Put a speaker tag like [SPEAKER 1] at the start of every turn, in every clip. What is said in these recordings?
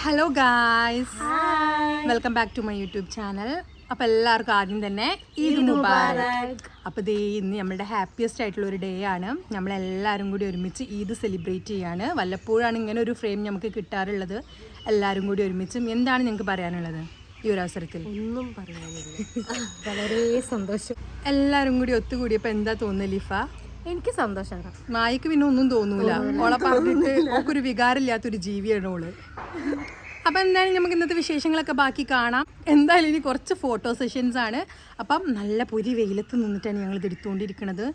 [SPEAKER 1] Hello guys, welcome back to my YouTube channel. അപ്പോൾ എല്ലാവർക്കും ആദ്യം തന്നെ ഈദ് മുബാരക്. അപ്പോൾ ദേ ഇന്ന് നമ്മളുടെ ഹാപ്പിയസ്റ്റ് ആയിട്ടുള്ള ഒരു ഡേ ആണ്. നമ്മളെല്ലാവരും കൂടി ഒരുമിച്ച് ഈദ് സെലിബ്രേറ്റ് ചെയ്യാണ്. വല്ലപ്പോഴാണ് ഇങ്ങനെ ഒരു ഫ്രെയിം നമുക്ക് കിട്ടാറുള്ളത്, എല്ലാവരും കൂടി ഒരുമിച്ച്. എന്താണ് നിങ്ങൾക്ക് പറയാനുള്ളത് ഈ ഒരു അവസരത്തിൽ?
[SPEAKER 2] ഒന്നും പറയാനില്ല, വളരെ സന്തോഷം.
[SPEAKER 1] എല്ലാവരും കൂടി ഒത്തുകൂടിയപ്പോൾ എന്താ തോന്നുന്നത് ലിഫ?
[SPEAKER 2] എനിക്ക് സന്തോഷമാണ്.
[SPEAKER 1] മായക്ക് പിന്നെ ഒന്നും തോന്നൂല, ഓളെ പറഞ്ഞിട്ട് ഓക്കൊരു വികാരമില്ലാത്തൊരു ജീവിയാണ് ഓള്. അപ്പം എന്തായാലും നമുക്ക് ഇന്നത്തെ വിശേഷങ്ങളൊക്കെ ബാക്കി കാണാം. എന്തായാലും ഇനി കുറച്ച് ഫോട്ടോ സെഷൻസ് ആണ്. അപ്പം നല്ല പൊരി വെയിലത്ത് നിന്നിട്ടാണ് ഞങ്ങൾ ഇത് എടുത്തുകൊണ്ടിരിക്കുന്നത്.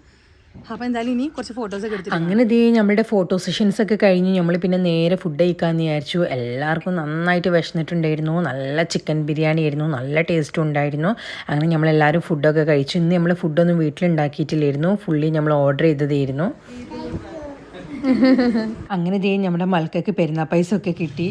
[SPEAKER 1] അപ്പം എന്തായാലും ഇനി കുറച്ച് ഫോട്ടോസൊക്കെ എടുത്തിട്ട്
[SPEAKER 3] അങ്ങനെ ദേ നമ്മുടെ ഫോട്ടോ സെഷൻസ് ഒക്കെ കഴിഞ്ഞ് നമ്മൾ പിന്നെ നേരെ ഫുഡ് കഴിക്കാമെന്ന് വിചാരിച്ചു. എല്ലാവർക്കും നന്നായിട്ട് വിശന്നിട്ടുണ്ടായിരുന്നു. നല്ല ചിക്കൻ ബിരിയാണി ആയിരുന്നു, നല്ല ടേസ്റ്റും ഉണ്ടായിരുന്നു. അങ്ങനെ നമ്മളെല്ലാവരും ഫുഡൊക്കെ കഴിച്ചു. ഇന്ന് നമ്മൾ ഫുഡൊന്നും വീട്ടിലുണ്ടാക്കിയിട്ടില്ലായിരുന്നു, ഫുള്ളി നമ്മൾ ഓർഡർ ചെയ്തതായിരുന്നു. അങ്ങനെ ദേ നമ്മുടെ മൽക്കയ്ക്ക് പെരുന്നാൾ പൈസ ഒക്കെ കിട്ടി.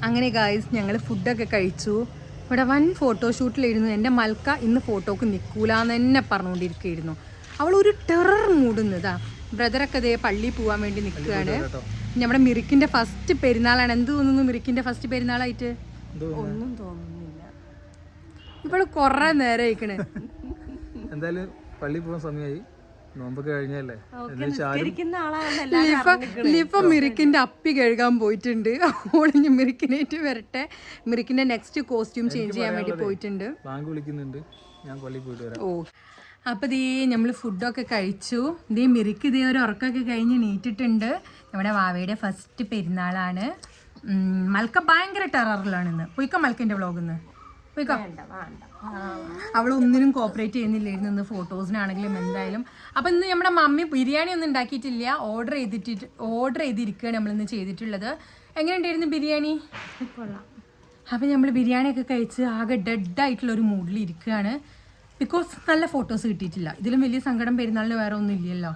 [SPEAKER 1] അങ്ങനെ ഗായ്സ് ഞങ്ങൾ ഫുഡൊക്കെ കഴിച്ചു. ഇവിടെ വൻ ഫോട്ടോഷൂട്ടിലായിരുന്നു. എൻ്റെ മൽക്ക ഇന്ന് ഫോട്ടോക്ക് നിൽക്കൂലെന്ന് തന്നെ പറഞ്ഞുകൊണ്ടിരിക്കുകയായിരുന്നു. അവളൊരു ടെറർ മൂടുന്നതാ. ബ്രദറൊക്കെ അതേ പള്ളിയിൽ പോകാൻ വേണ്ടി നിൽക്കുകയാണ്. നമ്മുടെ മിറിക്കിൻ്റെ ഫസ്റ്റ് പെരുന്നാളാണ്. എന്ത് തോന്നുന്നു മിറിക്കിൻ്റെ ഫസ്റ്റ് പെരുന്നാളായിട്ട്?
[SPEAKER 2] ഒന്നും തോന്നുന്നില്ല.
[SPEAKER 1] ഇപ്പോൾ കുറേ നേരം ആയിക്കണേ.
[SPEAKER 4] എന്തായാലും പള്ളിയിൽ പോകാൻ സമയമായി, നോമ്പൊക്കെ കഴിഞ്ഞല്ലേ.
[SPEAKER 1] ലിഫ മിറിക്കിന്റെ അപ്പി കഴുകാൻ പോയിട്ടുണ്ട്. ഓളിഞ്ഞ് മിറിക്കിനായിട്ട് വരട്ടെ. മിറിക്കിന്റെ നെക്സ്റ്റ് കോസ്റ്റ്യൂം ചേഞ്ച് ചെയ്യാൻ വേണ്ടി പോയിട്ടുണ്ട്.
[SPEAKER 4] ബാങ്ക് വിളിക്കുന്നുണ്ട്, ഞാൻ പള്ളിയിൽ പോയിട്ട് വരാം.
[SPEAKER 1] ഓ, അപ്പോൾ ദേ നമ്മൾ ഫുഡൊക്കെ കഴിച്ചു. ദേ മിറിക്ക് ഇതേ ഒരു ഉറക്കമൊക്കെ കഴിഞ്ഞ് നീറ്റിട്ടുണ്ട്. നമ്മുടെ വാവയുടെ ഫസ്റ്റ് പെരുന്നാളാണ്. മൽക്ക ഭയങ്കര ടെററിലാണ് ഇന്ന്. പോയിക്കോ മൽക്കൻ്റെ വ്ളോഗിന്ന് പോയിക്കോ. അവളൊന്നിനും കോപ്പറേറ്റ് ചെയ്യുന്നില്ലായിരുന്നു ഇന്ന് ഫോട്ടോസിനാണെങ്കിലും എന്തായാലും. അപ്പം ഇന്ന് നമ്മുടെ മമ്മി ബിരിയാണി ഒന്നും ഉണ്ടാക്കിയിട്ടില്ല, ഓർഡർ ചെയ്തിരിക്കുകയാണ് നമ്മളിന്ന് ചെയ്തിട്ടുള്ളത്. എങ്ങനെയുണ്ടായിരുന്നു ബിരിയാണി? അപ്പം നമ്മൾ ബിരിയാണിയൊക്കെ കഴിച്ച് ആകെ ഡെഡായിട്ടുള്ളൊരു മൂഡിൽ ഇരിക്കുകയാണ്. ബിക്കോസ് നല്ല ഫോട്ടോസ് കിട്ടിയിട്ടില്ല. ഇതിലും വലിയ സങ്കടം പെരുന്നാളിന് വേറെ ഒന്നും ഇല്ലല്ലോ.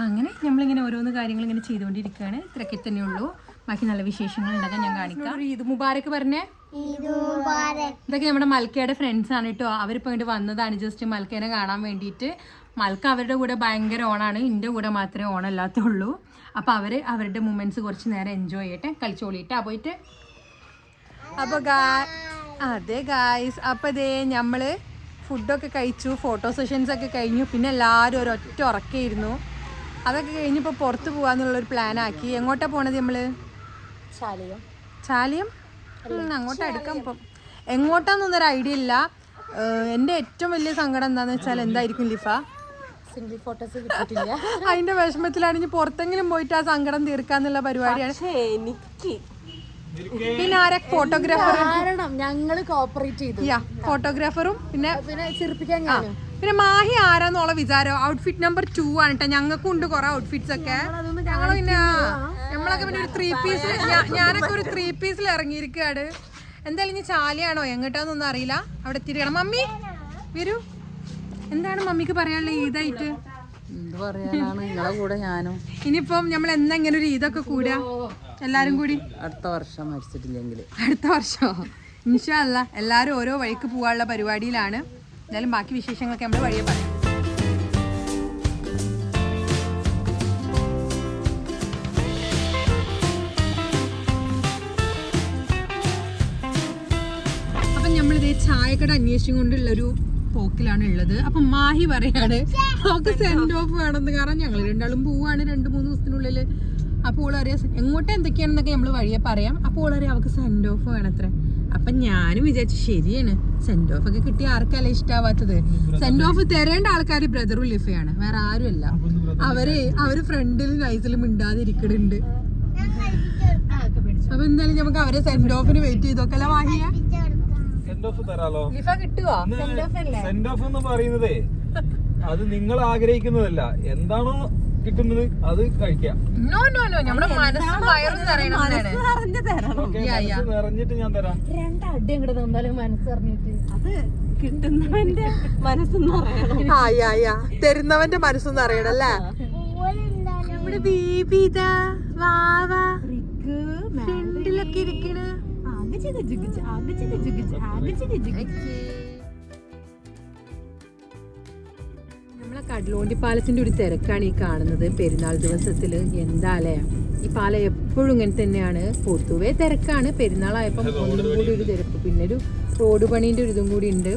[SPEAKER 1] അങ്ങനെ നമ്മളിങ്ങനെ ഓരോന്ന് കാര്യങ്ങൾ ഇങ്ങനെ ചെയ്തുകൊണ്ടിരിക്കുകയാണ്. ഇത്രയൊക്കെ തന്നെയുള്ളൂ. ബാക്കി നല്ല വിശേഷങ്ങൾ ഉണ്ടാക്കാൻ ഞാൻ കാണിക്കാം. ഈദ് മുബാരക് പറഞ്ഞേ. ഇതൊക്കെ നമ്മുടെ മൽക്കയുടെ ഫ്രണ്ട്സ് ആണ് കേട്ടോ. അവരിപ്പോൾ ഇങ്ങോട്ട് വന്നതാണ് ജസ്റ്റ് മൽക്കേനെ കാണാൻ വേണ്ടിയിട്ട്. മൽക്ക അവരുടെ കൂടെ ഭയങ്കര ഓണാണ്, എൻ്റെ കൂടെ മാത്രമേ ഓണല്ലാത്തുള്ളൂ. അപ്പോൾ അവരുടെ മൊമെന്റ്സ് കുറച്ച് നേരം എൻജോയ് ചെയ്യട്ടെ, കളിച്ചോളിയിട്ടാ പോയിട്ട്. അപ്പോൾ അതെ ഗായ്സ്, അപ്പോൾ ഇതേ നമ്മൾ ഫുഡൊക്കെ കഴിച്ചു, ഫോട്ടോ സെഷൻസ് ഒക്കെ കഴിഞ്ഞു. പിന്നെ എല്ലാവരും ഒരൊറ്റ ഉറക്കമായിരുന്നു. അതൊക്കെ കഴിഞ്ഞപ്പോൾ പുറത്ത് പോകാന്നുള്ളൊരു പ്ലാനാക്കി. എങ്ങോട്ടാണ് പോണത് നമ്മൾ? ചാലിയം അങ്ങോട്ട് അടുക്കാൻ ഇപ്പം എങ്ങോട്ടാന്നൊന്നൊരു ഐഡിയ ഇല്ല. എൻ്റെ ഏറ്റവും വലിയ സങ്കടം എന്താണെന്ന് വെച്ചാൽ എന്തായിരിക്കും ലിഫ?
[SPEAKER 2] സിംഗിൾ ഫോട്ടോസ് കിട്ടിയിട്ടില്ല.
[SPEAKER 1] അതിൻ്റെ വിഷമത്തിലാണെങ്കിൽ പുറത്തെങ്കിലും പോയിട്ട് ആ സങ്കടം തീർക്കാന്നുള്ള പരിപാടിയാണ്.
[SPEAKER 2] എനിക്ക്
[SPEAKER 1] പിന്നെ ആരാ ഫോട്ടോഗ്രാഫർ?
[SPEAKER 2] കാരണം ഞങ്ങള് കോപ്പറേറ്റ് ചെയ്തു.
[SPEAKER 1] ഫോട്ടോഗ്രാഫറും പിന്നെ
[SPEAKER 2] ചിരിപ്പിക്കാൻ
[SPEAKER 1] പിന്നെ മാഹി ആരാന്നുള്ള വിചാരം. ഔട്ട്ഫിറ്റ് നമ്പർ 2 ആണ് കേട്ടോ. ഞങ്ങൾക്കും ഉണ്ട് കുറെ ഔട്ട്ഫിറ്റ്സ് ഒക്കെ. ഞങ്ങൾ പിന്നെ നമ്മളൊക്കെ പിന്നെ ഒരു 3 പീസിൽ, ഞാനൊക്കെ ഒരു 3 പീസിൽ ഇറങ്ങിയിരിക്കുകയാണ്. എന്തായാലും ഇനി ചാലിയാണോ എങ്ങോട്ടാന്നൊന്നും അറിയില്ല. അവിടെ എത്തിയിരിക്കണം. മമ്മി വരൂ, എന്താണ് മമ്മിക്ക് പറയാനുള്ളത് ഈദായിട്ട്?
[SPEAKER 5] എന്ത് പറയാനാണ്, നിങ്ങളെ കൂടെ ഞാനും.
[SPEAKER 1] ഇനിയിപ്പം നമ്മൾ എന്നാ ഇങ്ങനെ ഒരു ഈദൊക്കെ കൂടുക എല്ലാരും കൂടി?
[SPEAKER 5] അടുത്ത വർഷം മരിച്ചിട്ടില്ലെങ്കിൽ
[SPEAKER 1] അടുത്ത വർഷമോ? ഇൻഷാ അല്ലാ. എല്ലാവരും ഓരോ വഴിക്ക് പോകാനുള്ള പരിപാടിയിലാണ്. എന്തായാലും ബാക്കി വിശേഷങ്ങളൊക്കെ നമ്മൾ വഴിയെ പറയാം. അപ്പം നമ്മളിതേ ചായക്കട അന്വേഷിച്ചും കൊണ്ടുള്ളൊരു പോക്കിലാണ് ഉള്ളത്. അപ്പം മാഹി പറയാണ് അവൾക്ക് സെൻഡ് ഓഫ് വേണമെന്ന്. കാരണം ഞങ്ങൾ രണ്ടാളും പോവാണ് 2-3 ദിവസത്തിനുള്ളിൽ. അപ്പോൾ ഓളറിയാം എങ്ങോട്ട് എന്തൊക്കെയാണെന്നൊക്കെ നമ്മൾ വഴിയെ പറയാം. അപ്പോൾ ഓളറിയാം അവൾക്ക് സെൻഡ് ഓഫ് വേണത്രേ. അപ്പം ഞാനും വിചാരിച്ചു ശരിയാണ്, സെൻഡ് ഓഫ് ഒക്കെ കിട്ടിയ ആർക്കല്ല ഇഷ്ടാവാത്തത്. സെൻഡ് ഓഫ് തരേണ്ട ആൾക്കാർ ബ്രദറും ലിഫയാണ്, വേറെ ആരുമല്ല. അവര് ഫ്രണ്ടിൽ നൈസിലും മിണ്ടാതിരിക്കണുണ്ട്. അപ്പൊ എന്തായാലും നമുക്ക് അവരെ സെൻഡ് ഓഫിന് വെയിറ്റ് ചെയ്തോക്കല്ല വാഹിയ.
[SPEAKER 4] സെൻഡ് ഓഫ് തരാലോ.
[SPEAKER 1] ലിഫ കിട്ടുവോ?
[SPEAKER 4] സെൻഡ് ഓഫ് എന്ന് പറയുന്നത് അത് നിങ്ങൾ ആഗ്രഹിക്കുന്നതല്ല, എന്താണോ കിട്ടുന്നത് അത് കഴിക്കാം.
[SPEAKER 1] നോ നോ നോ, നമ്മുടെ മനസ്സും വയറും നിറയണമെന്നാണ്.
[SPEAKER 4] നിറഞ്ഞിട്ട് ഞാൻ തരാം.
[SPEAKER 2] 2 അടി അങ്ങോട്ട് തന്നാലും മനസ്സറിഞ്ഞിട്ട് അത് കിട്ടുന്നവന്റെ മനസ്സെന്ന് പറയണം.
[SPEAKER 1] തരുന്നവന്റെ മനസ്സൊന്നും അറിയണം അല്ലേ? നമ്മുടെ ബേബി ഇതാ വാവാ ഫ്രണ്ടിലൊക്കെ ഇരിക്കണ്. നമ്മളെ കടലുണ്ടി പാലത്തിന്റെ ഒരു തിരക്കാണ് ഈ കാണുന്നത് പെരുന്നാൾ ദിവസത്തിൽ. എന്താ അല്ലേ, ഈ പാലം എപ്പോഴും ഇങ്ങനെ തന്നെയാണ്. പൊതുവെ തിരക്കാണ്, പെരുന്നാളായപ്പം ഒന്നും കൂടി ഒരു തിരക്ക്. പിന്നെ ഒരു റോഡ് പണീൻ്റെ ഒരു ഇതും കൂടി ഉണ്ട്.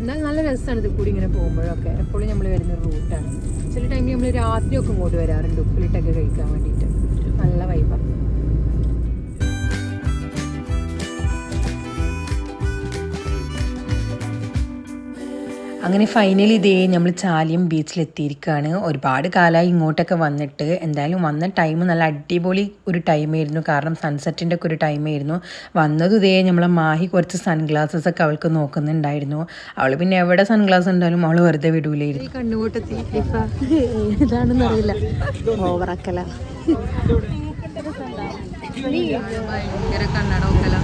[SPEAKER 1] എന്നാൽ നല്ല രസമാണ് ഇത് കൂടി ഇങ്ങനെ പോകുമ്പോഴൊക്കെ. എപ്പോഴും നമ്മൾ വരുന്ന റൂട്ടാണ്. ചില ടൈമിൽ നമ്മൾ രാത്രിയൊക്കെ ഇങ്ങോട്ട് വരാറുണ്ട് ഉപ്പിലിട്ടൊക്കെ കഴിക്കാൻ വേണ്ടിയിട്ട്. നല്ല വൈബാണ്.
[SPEAKER 3] അങ്ങനെ ഫൈനലി ഇതേ നമ്മൾ ചാലിയം ബീച്ചിലെത്തിയിരിക്കുകയാണ്. ഒരുപാട് കാലമായി ഇങ്ങോട്ടൊക്കെ വന്നിട്ട്. എന്തായാലും വന്ന ടൈം നല്ല അടിപൊളി ഒരു ടൈമായിരുന്നു. കാരണം സൺസെറ്റിൻ്റെ ഒക്കെ ഒരു ടൈമായിരുന്നു. വന്നതും ഇതേ നമ്മളെ മാഹി കുറച്ച് സൺഗ്ലാസസ് ഒക്കെ അവൾക്ക് നോക്കുന്നുണ്ടായിരുന്നു. അവൾ പിന്നെ എവിടെ സൺഗ്ലാസ് ഉണ്ടായാലും അവൾ വെറുതെ വിടൂലായിരുന്നു.
[SPEAKER 1] കണ്ണുകൂട്ടത്തി
[SPEAKER 2] ഏതാണെന്ന് അറിയില്ല. ഓവറാക്കല
[SPEAKER 1] ഭയങ്കര കണ്ണട നോക്കല.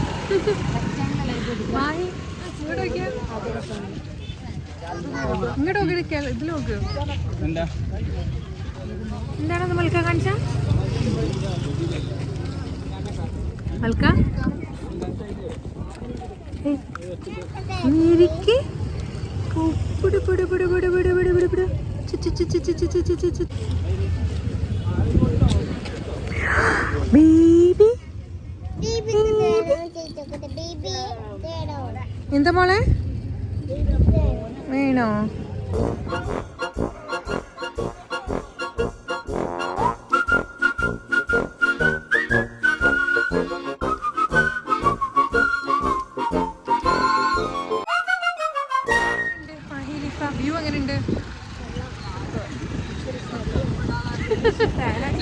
[SPEAKER 1] ഇങ്ങോട്ട് നോക്കി, ഇതിൽ നോക്ക്. എന്താണെന്ന് മൽക്ക കാണിച്ച മൽക്ക എന്താ മോളെ വേണോ? വ്യൂ എങ്ങനെയുണ്ട്?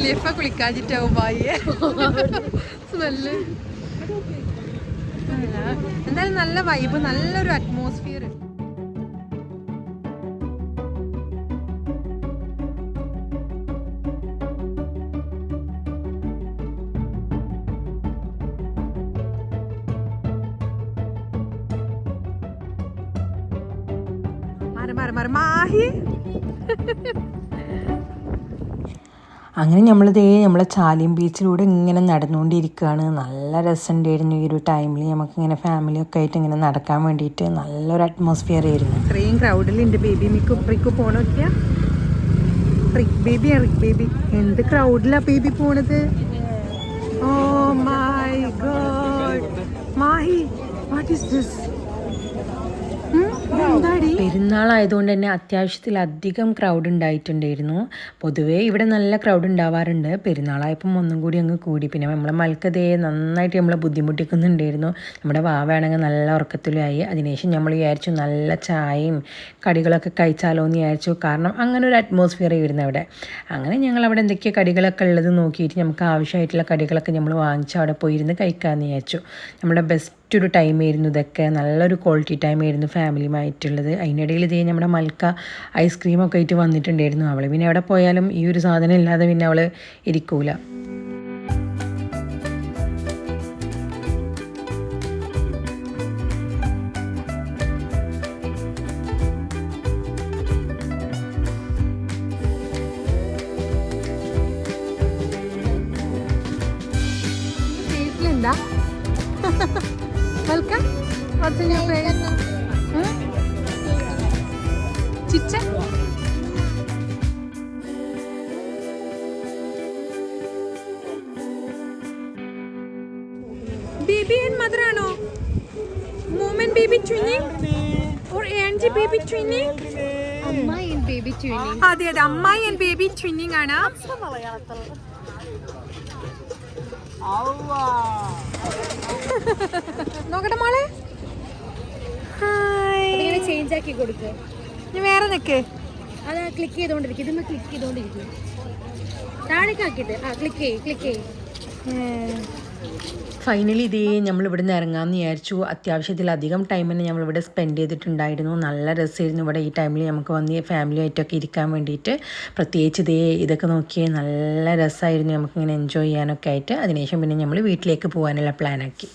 [SPEAKER 1] ലിഫ കുളിക്കാതിട്ടാവും ബായിയെ സ്മെല്ല്. എന്തായാലും നല്ല വൈബ്, നല്ലൊരു അറ്റ്മോസ്ഫിയർ. മാഹി
[SPEAKER 3] അങ്ങനെ നമ്മളിതേ നമ്മളെ ചാലിയം ബീച്ചിലൂടെ ഇങ്ങനെ നടന്നുകൊണ്ടിരിക്കുകയാണ്. നല്ല രസമുണ്ടായിരുന്നു ഈ ഒരു ടൈമിൽ. നമുക്കിങ്ങനെ ഫാമിലിയൊക്കെ ആയിട്ട് ഇങ്ങനെ നടക്കാൻ വേണ്ടിയിട്ട് നല്ലൊരു അറ്റ്മോസ്ഫിയർ ആയിരുന്നു.
[SPEAKER 1] ഇത്രയും ക്രൗഡിലുണ്ട്. ബേബി മിക്ക് പോണൊക്കെ റിക് ബേബി എന്ത് ക്രൗഡിലാ ബേബി പോണത്. Oh my god Mahi, what is this?
[SPEAKER 3] പെരുന്നാളായതുകൊണ്ട് തന്നെ അത്യാവശ്യത്തിലധികം ക്രൗഡ് ഉണ്ടായിട്ടുണ്ടായിരുന്നു. പൊതുവേ ഇവിടെ നല്ല ക്രൗഡ് ഉണ്ടാവാറുണ്ട്. പെരുന്നാളായപ്പം ഒന്നും കൂടി അങ്ങ് കൂടി. പിന്നെ നമ്മളെ മൽക്കതേ നന്നായിട്ട് നമ്മളെ ബുദ്ധിമുട്ടിക്കുന്നുണ്ടായിരുന്നു. നമ്മുടെ വാവയാണെങ്കിൽ നല്ല ഉറക്കത്തിലായി. അതിനുശേഷം നമ്മൾ വിചാരിച്ചു നല്ല ചായയും കടികളൊക്കെ കഴിച്ചാലോ എന്ന് വിചാരിച്ചു. കാരണം അങ്ങനെ ഒരു അറ്റ്മോസ്ഫിയർ ആയിരുന്നു അവിടെ. അങ്ങനെ ഞങ്ങൾ അവിടെ എന്തൊക്കെയാണ് കടികളൊക്കെ ഉള്ളത് നോക്കിയിട്ട് നമുക്ക് ആവശ്യമായിട്ടുള്ള കടികളൊക്കെ നമ്മൾ വാങ്ങിച്ച് അവിടെ പോയിരുന്ന് കഴിക്കാമെന്ന് വിചാരിച്ചു. നമ്മുടെ ബെസ്റ്റ് ഒരു ടൈമായിരുന്നു ഇതൊക്കെ. നല്ലൊരു ക്വാളിറ്റി ടൈമായിരുന്നു ഫാമിലിയുമായിട്ടുള്ളത്. അതിനിടയിൽ ഇതേ നമ്മുടെ മൽക്ക ഐസ്ക്രീമൊക്കെ ആയിട്ട് വന്നിട്ടുണ്ടായിരുന്നു. അവൾ പിന്നെ എവിടെ പോയാലും ഈ ഒരു സാധനം ഇല്ലാതെ പിന്നെ അവൾ ഇരിക്കൂല.
[SPEAKER 1] എന്താ Welcome. What's in your face? Chicha? Baby and mother ano? Mom and baby twinning? Or auntie baby twinning?
[SPEAKER 2] അമ്മായി and baby twinning.
[SPEAKER 1] അതെ അതെ, അമ്മായി and baby twinning ആണ്. നോക്കട്ടെ മോളെ.
[SPEAKER 2] അതിങ്ങനെ ചേഞ്ച് ആക്കി കൊടുക്കുക.
[SPEAKER 1] ഞാൻ വേറെ നിൽക്ക്.
[SPEAKER 2] അത് ക്ലിക്ക് ചെയ്തോണ്ടിരിക്കും. ഇതൊന്ന് ക്ലിക്ക് ചെയ്തോണ്ടിരിക്കും. താഴേക്ക് ആക്കിയിട്ട് ക്ലിക്ക് ചെയ്യും.
[SPEAKER 3] ഫൈനലി ഇതേ നമ്മൾ ഇവിടെ നിന്ന് ഇറങ്ങാമെന്ന് വിചാരിച്ചു. അത്യാവശ്യത്തിലധികം ടൈം തന്നെ നമ്മളിവിടെ സ്പെൻഡ് ചെയ്തിട്ടുണ്ടായിരുന്നു. നല്ല രസമായിരുന്നു ഇവിടെ ഈ ടൈമിൽ നമുക്ക് വന്ന് ഫാമിലിയായിട്ടൊക്കെ ഇരിക്കാൻ വേണ്ടിയിട്ട്. പ്രത്യേകിച്ച് ഇതൊക്കെ നോക്കിയേ നല്ല രസമായിരുന്നു നമുക്കിങ്ങനെ എൻജോയ് ചെയ്യാനൊക്കെ ആയിട്ട്. അതിനുശേഷം പിന്നെ നമ്മൾ വീട്ടിലേക്ക് പോകാനുള്ള പ്ലാനാക്കി.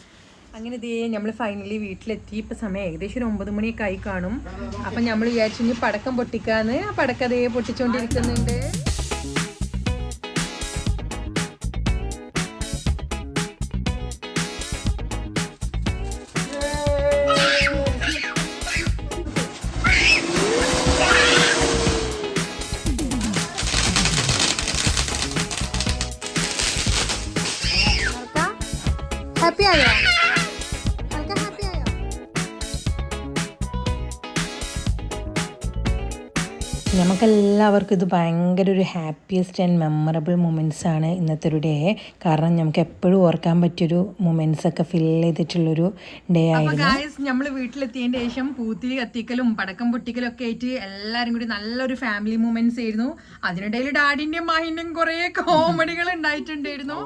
[SPEAKER 1] അങ്ങനെ നമ്മൾ ഫൈനലി വീട്ടിലെത്തി. ഇപ്പം സമയം ഏകദേശം ഒരു 9 മണിയൊക്കെ ആയി കാണും. അപ്പം നമ്മൾ വിചാരിച്ചു ഇനി പടക്കം പൊട്ടിക്കാന്ന്. ആ പടക്കം പൊട്ടിച്ചുകൊണ്ടിരിക്കുന്നുണ്ട്. ഹാപ്പി ആയോ? ഹാപ്പി ആയോ?
[SPEAKER 3] നമുക്കെല്ലാവർക്കും ഇത് ഭയങ്കര ഒരു ഹാപ്പിയസ്റ്റ് ആൻഡ് മെമ്മറബിൾ മൊമെൻറ്റ്സ് ആണ് ഇന്നത്തെ ഒരു ഡേ. കാരണം നമുക്ക് എപ്പോഴും ഓർക്കാൻ പറ്റിയൊരു മൊമെൻറ്റ്സ് ഒക്കെ ഫിൽ ചെയ്തിട്ടുള്ളൊരു ഡേ ആയിരുന്നു.
[SPEAKER 1] ഗായ്സ് നമ്മൾ വീട്ടിലെത്തിയതിന്റെ ശേഷം പൂത്തിരി കത്തിക്കലും പടക്കം പൊട്ടിക്കലും ഒക്കെ ആയിട്ട് എല്ലാരും കൂടി നല്ലൊരു ഫാമിലി മൂമെന്റ്സ് ആയിരുന്നു. അതിനിടയിൽ ഡാഡിന്റെയും മാഹിന്റെയും കുറെ കോമഡികൾ ഉണ്ടായിട്ടുണ്ടായിരുന്നു.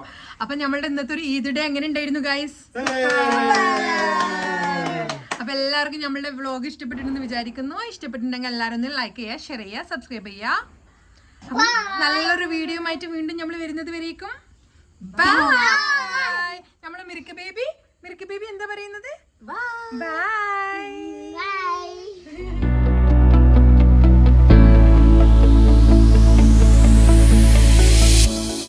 [SPEAKER 1] അപ്പൊ നമ്മളുടെ ഇന്നത്തെ ഒരു ഈദ് ഡേ എങ്ങനെ ഉണ്ടായിരുന്നു ഗായ്സ്? അപ്പൊ എല്ലാവർക്കും നമ്മളുടെ വ്ളോഗ് ഇഷ്ടപ്പെട്ടിട്ടുണ്ടെന്ന് വിചാരിക്കുന്നു. ഇഷ്ടപ്പെട്ടിട്ടുണ്ടെങ്കിൽ എല്ലാവരും ഒന്ന് ലൈക്ക് ചെയ്യുക, ഷെയർ ചെയ്യുക, സബ്സ്ക്രൈബ് ചെയ്യുക. അപ്പൊ നല്ലൊരു വീഡിയോ ആയിട്ട് വീണ്ടും നമ്മൾ വരുന്നത് വരേക്കും ബൈ. നമ്മളെ മിൽക്ക് ബേബി എന്താ പറയുന്നത്? ബൈ.